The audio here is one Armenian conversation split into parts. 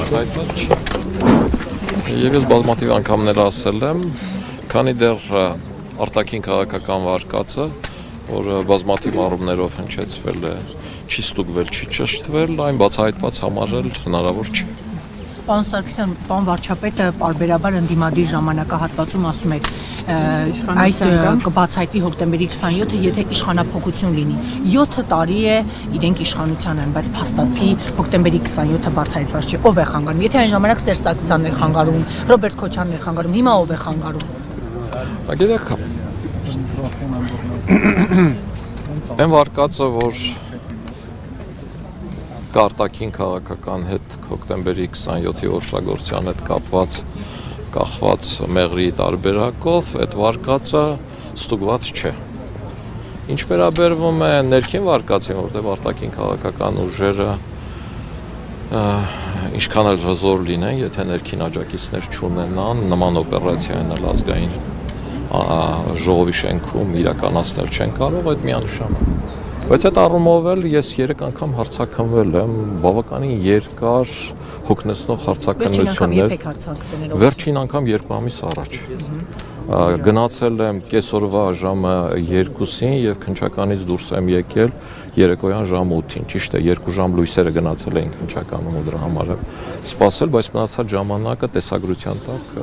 բացահայտված չէ։ Եվ ես բազմաթիվ անգամներ ասել եմ, քանի դեռ արտաքին քաղաքական վարկածը, որ բազմաթիվ առումներով հնչեցվել է, չի ստուգվել, չի ճշտվել, այն բացահայտված համարել հնարավոր չէ։ Պարոն Սարգսյան, պարոն վարչապետը պարբերաբար ընդդիմադիր ժամանակահատվածում ասում է, այս կբացահայտվի հոկտեմբերի 27-ը, եթե իշխանափոխություն լինի։ 7 տարի է իրենք իշխանության են, բայց փաստացի հոկտեմբերի 27-ը բացահայտված չէ։ Ով է խանգարում։ Եթե այն ժամանակ Սերժ Սարգսյանն էր խանգարում, Ռոբերտ Քոչարյանն էր խանգարում, հիմա ով է խանգարում։ Գիտեք, այն վարկածը, որ արտաքին քաղաքական հետ հոկտեմբերի 27-ի օժտագործության հետ կախված մեղրի տարբերակով այդ վարկածը ստուգված չէ։ Ինչ վերաբերվում է ներքին վարկածին, որտեղ արտաքին քաղաքական ուժերը ինչքան էլ հզոր լինեն, եթե ներքին աջակիցներ չունենան, նման օպերացիան ազգային ժողովի շենքում իրականացնել չեն կարող, այդ միանշանակ։ Բայց այդ առումով էլ ես 3 անգամ հարցաքննվել եմ, բավականին երկար հոգնեցնող հարցաքննություններ։ Վերջին անգամ 2 ամիս առաջ։ Գնացել եմ կեսօրվա ժամը 2-ին եւ քննչականից դուրս եմ եկել երեկոյան ժամը 8-ին։ Ճիշտ է, 2 ժամ լույսերը գնացել էին քննչականում ու դրա համար եմ սպասել, բայց մնացած ժամանակը տեսագրության տակ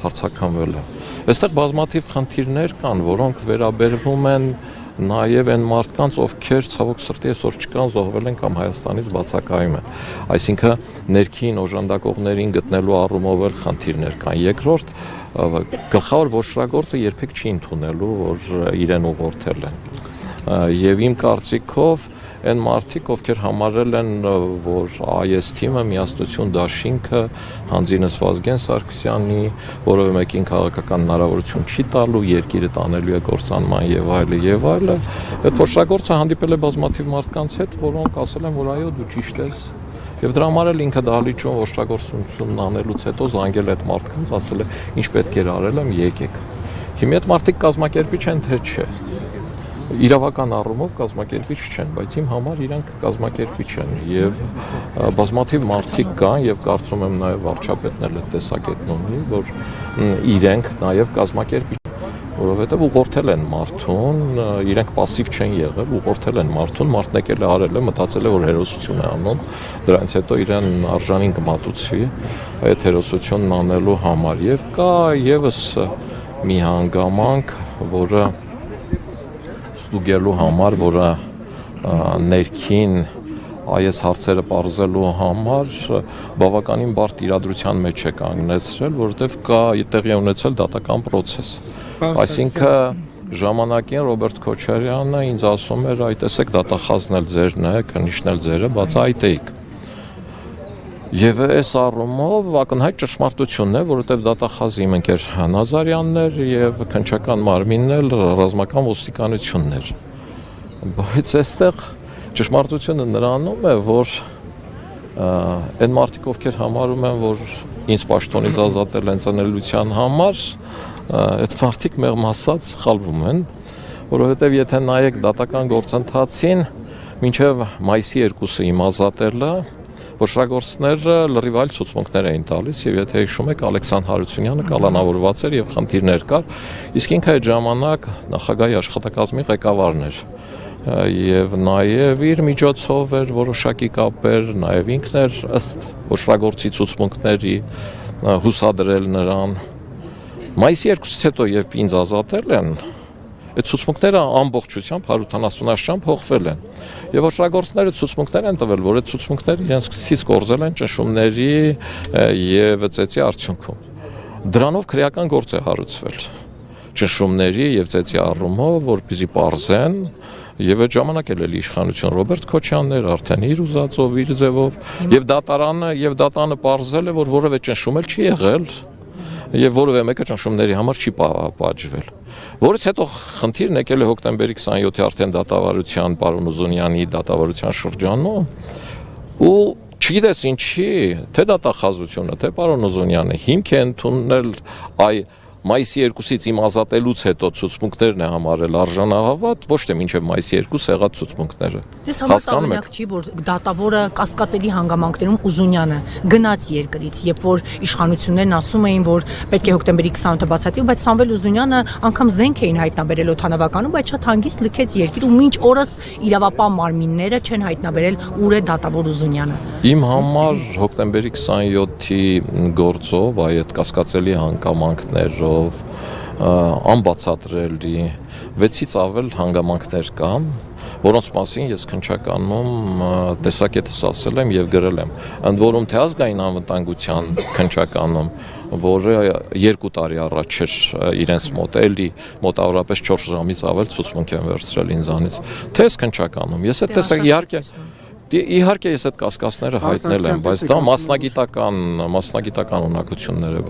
հարցաքննվել եմ։ Այստեղ բազմաթիվ խնդիրներ կան, որոնք վերաբերվում են նաև այն մարդկանց, ովքեր ցավոք սրտի այսօր չկան, զոհվել են կամ Հայաստանից բացակայում են։ Այսինքն ներքին օժանդակողներին գտնելու առումով էլ խնդիրներ կան։ Երկրորդ, գլխավոր ոչռագործը երբեք չի ընդունելու, որ իրեն ուղղորդել են։ Եվ իմ կարծիքով այն մարդիկ, ովքեր համարել են, որ այս թիմը միասնություն դաշինքը հանձինս Վազգեն Սարգսյանի որևէ մեկին քաղաքական հնարավորություն չի տալու, երկիրը տանելու է կործանման եւ այլը, այդ ոչռագործը հանդիպել է բազմաթիվ մարդկանց հետ, որոնք ասել են, որ այո, դու ճիշտ ես, եւ դրա համար էլ ինքը դահլիճում ոչռագործությունն անելուց հետո զանգել է այդ մարդկանց, ասել է, ինչ պետք էր արել եմ, եկեք։ Հիմա այդ մարդիկ կազմակերպիչ են, թե չէ։ Իրավական առումով կազմակերպիչ չեն, բայց իմ համար իրանք կազմակերպիչ են եւ բազմաթիվ մարդիկ կան եւ կարծում եմ նաեւ վարչապետն էլ այդ տեսակետն ունի, որ իրենք նաեւ կազմակերպիչ, որովհետեւ ուղղորդել են մարդուն, իրենք пассив չեն եղել, ուղղորդել են մարդուն, մարդն եկել է արել է, մտածել է, որ հերոսություն է անում, դրանից հետո իրեն արժանին կմատուցվի այդ հերոսությունն անելու համար եւ կա եւս մի հանգամանք, որը ստուգելու համար, որը ներքին այս հարցերը պարզելու համար բավականին բարդ իրադրության մեջ է կանգնեցրել, որովհետև կա տեղի ունեցել դատական պրոցես։ Այսինքն ժամանակին Ռոբերտ Քոչարյանը ինձ ասում էր, այ տեսեք դատախազն էլ ձերն է, քննիչն էլ ձերը, բացահայտեիք։ Եվ այս առումով ակնհայտ ճշմարտությունն է, որովհետև դատախազի իմ ընկեր Նազարյանն էր եւ քննչական մարմինն էլ ռազմական ոստիկանությունն էր։ Բայց այստեղ ճշմարտությունը նրանում է, որ այն մարդիկ, ովքեր համարում են, որ ինձ պաշտոնից ազատել են ծնելիության համար, այդ մարդիկ մեղմ ասած սխալվում են, որովհետև եթե նայեք դատական գործընթացին, մինչև մայիսի 2-ը իմ ազատելը ոչռագործները լրիվ այլ ցուցմունքներ էին տալիս եւ եթե հիշում եք Ալեքսանդր Հարությունյանը կալանավորված էր եւ խնդիրներ կար, իսկ ինքը այդ ժամանակ նախագահի աշխատակազմի ղեկավարն էր եւ նաեւ իր միջոցով էր որոշակի կապեր, նաեւ ինքն էր ըստ ոչռագործի ցուցմունքների հուսադրել նրան։ Մայիսի 2-ից հետո երբ ինձ ազատել են, այդ ցուցմունքները ամբողջությամբ 170-աշրջան փոխվել են։ Եվ ոչռագործները ցուցմունքներ են տվել, որ այդ ցուցմունքները իրենց սկսից կորզել են ճնշումների եւ ծեծի արդյունքում։ Դրանով քրեական գործ է հարուցվել։ Ճնշումների եւ ծեծի առումով, որպեսզի պարզեն եւ այդ ժամանակ էլ իշխանություն Ռոբերտ Քոչյանն էր, արդեն իր ուզածով, իր ձևով, եւ դատարանը պարզել է, որ որևէ ճնշում էլ չի եղել եւ որևէ մեկը ճնշումների համար չի պատժվել։ Որից հետո խնդիրն եկել է հոկտեմբերի 27-ի արդեն դատավարության պարոն Ուզունյանի դատավարության շրջանում ու չգիտես ինչի, թե դատախազությունը, թե պարոն Ուզունյանը հիմք է ընդունել այ մայիսի 2-ից իմ ազատելուց հետո ցուցմունքներն է համարել արժանահավատ, ոչ թե մինչև մայիսի 2 եղած ցուցմունքները։ Դες համար տարօրինակ չի, որ դատավորը կասկածելի հանգամանքներում Ուզունյանը գնաց երկրից, երբ որ իշխանություններն ասում էին, որ պետք է հոկտեմբերի 20-ը բացատրի, բայց Սամվել Ուզունյանը անգամ զենք էին հայտնաբերել օդանավականում, բայց շատ հանգիստ լքեց երկիր ու մինչ օրս իրավապահ մարմինները չեն հայտնաբերել ուր է դատավոր Ուզունյանը։ Իմ համար հոկտեմբերի 27-ի գործով, այդ կասկածելի հանգամանքներով, անբացատրելի 6-ից ավել հանգամանքներ կան, որոնց մասին ես քննչականում տեսակետս ասել եմ եւ գրել եմ։ Ընդ որում թե ազգային անվտանգության քննչականում, որը 2 տարի առաջ էր իրենց մոտ էլի մոտավորապես 4 ժամից ավել ցուցմունք են վերցրել ինձանից, թե ես քննչականում, ես այդ տեսակ իհարկե ես այդ կասկածները հայտնել եմ, բայց դա մասնագիտական ունակություններ է։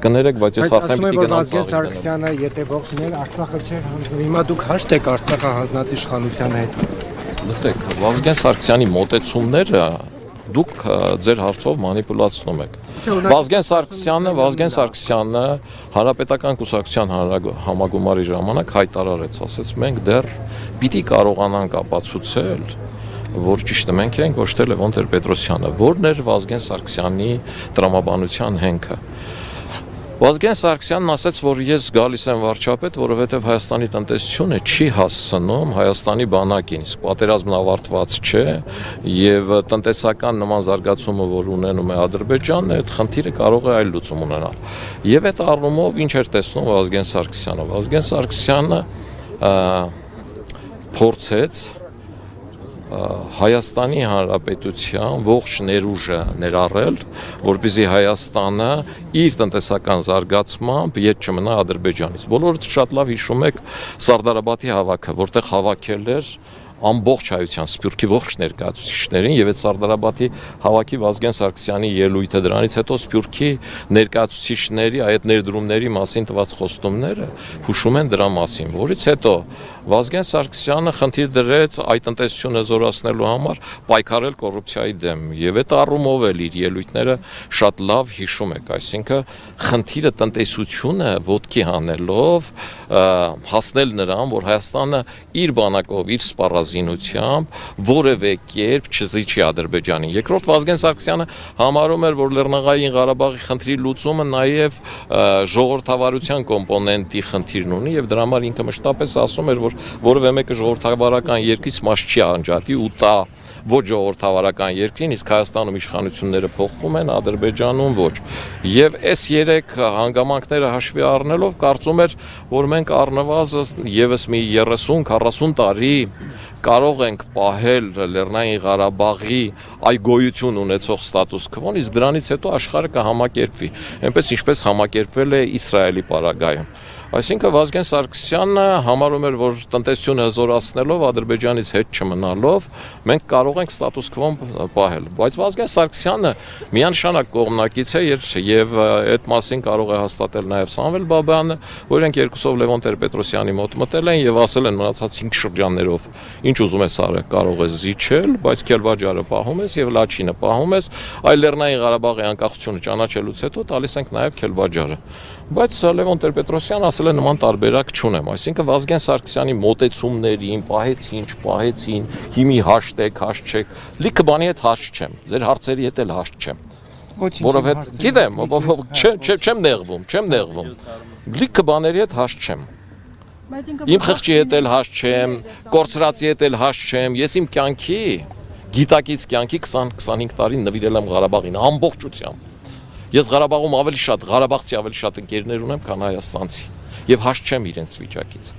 Կներեք, բայց ես արդեն պիտի գնամ Վազգեն Սարգսյանը եթե ողջունել Արցախը չէր հանձնել, հիմա դուք հաշտ եք Արցախը հանձնած իշխանության հետ։ Լսեք, Վազգեն Սարգսյանի մոտեցումները դուք ձեր հարցով մանիպուլացնում եք։ Վազգեն Սարգսյանը Հանրապետական կուսակցության համագումարի ժամանակ հայտարարեց, ասեց մենք դեռ պիտի կարողանանք ապացուցել, որ ճիշտը մենք ենք, ոչ թե Լևոն Տեր-Պետրոսյանը, որն էր Վազգեն Սարգսյանի տրամաբանության հենքը։ Վազգեն Սարգսյանն ասաց, որ ես գալիս եմ վարչապետ, որովհետև Հայաստանի տնտեսությունը չի հասցնում Հայաստանի բանակին, իսկ պատերազմն ավարտված չէ, եւ տնտեսական նման զարգացումը, որ ունենում է Ադրբեջանը, այդ խնդիրը կարող է այլ լուծում ունենալ։ Եվ այդ առումով ինչ էր տեսնում Վազգեն Սարգսյանը։ Վազգեն Սարգսյանը փորձեց Հայաստանի Հանրապետության ողջ ներուժը ներառել, որպեսզի Հայաստանը իր տնտեսական զարգացմամբ ետ չմնա Ադրբեջանից։ Բոլորդ շատ լավ հիշում եք Սարդարաբադի հավաքը, որտեղ հավաքել էր ամբողջ հայության Սփյուռքի ողջ ներկայացուցիչներին եւ այդ Սարդարաբադի հավաքի Վազգեն Սարգսյանի ելույթը դրանից հետո Սփյուռքի ներկայացուցիչների այդ ներդրումների մասին տված խոստումները հուշում են դրա մասին, որից հետո Վազգեն Սարգսյանը խնդիր դրեց այդ տնտեսությունը զորացնելու համար պայքարել կոռուպցիայի դեմ եւ այդ առումով էլ իր ելույթները շատ լավ հիշում եք, այսինքն խնդիրը տնտեսությունը ոտքի հանելով հասնել նրան, որ Հայաստանը իր բանակով, իր սպառազինությամբ որևէ կերպ չզիջի Ադրբեջանին։ Երկրորդ Վազգեն Սարգսյանը համարում էր, որ Լեռնային Ղարաբաղի խնդրի լուծումը նաեւ ժողովրդավարության կոմպոնենտի խնդիրն ունի եւ դրա համար ինքը մշտապես ասում էր, որ որևէ մեկը ժողովրդավարական երկրից մաս չի անջատի ու տա ոչ ժողովրդավարական երկրին, իսկ Հայաստանում իշխանությունները փոխվում են, Ադրբեջանում ոչ։ Եվ այս 3 հանգամանքները հաշվի առնելով կարծում էր, որ մենք առնվազն եւս մի 30-40 տարի կարող ենք պահել Լեռնային Ղարաբաղի այ գոյություն ունեցող ստատուս քվոն, իսկ դրանից հետո աշխարհը կհամակերպվի, այնպես ինչպես համակերպվել է Իսրայելի պարագայում։ Այսինքն Վազգեն Սարգսյանը համարում էր, որ տնտեսությունը հզորացնելով, Ադրբեջանից հետ չմնալով, մենք կարող ենք ստատուս քվոն պահել։ Բայց Վազգեն Սարգսյանը միանշանակ կողմնակից է եւ այդ մասին կարող է հաստատել նաեւ Սամվել Բաբայանը, որ իրենք երկուսով Լևոն Տեր-Պետրոսյանի մոտ մտել են եւ ասել են մնացած 5 շրջաններով, ինչ ուզում ես արել, կարող ես զիջել, բայց Քելբաջարը պահում ես եւ Լաչինը պահում ես, այլ Լեռնային Ղարաբաղի անկախությունը ճանաչելուց հետո տալիս ենք նաեւ Քելբաջարը։ Բայց Լևոն Տեր-Պետրոսյանը ասել է նման տարբերակ չունեմ, այսինքն Վազգեն Սարգսյանի մոտեցումներին պահեցին, չպահեցին, հիմի հաշտեք, հաշտչեք, լիքը բանի հետ հաշտ չեմ, ձեր հարցերի հետ էլ հաշտ չեմ։ Որովհետեւ գիտեմ, չեմ նեղվում, լիքը բաների հետ հաշտ չեմ։ Իմ խղճի հետ էլ հաշտ չեմ, կորցրածի հետ էլ հաշտ չեմ, ես իմ կյանքի, գիտակից կյանքի 20-25 տարի նվիրել եմ Ղարաբաղին ամբողջությամբ։ Ես Ղարաբաղում ղարաբաղցի ավելի շատ ընկերներ ունեմ, քան հայաստանցի, եւ հաշտ չեմ իրենց վիճակից։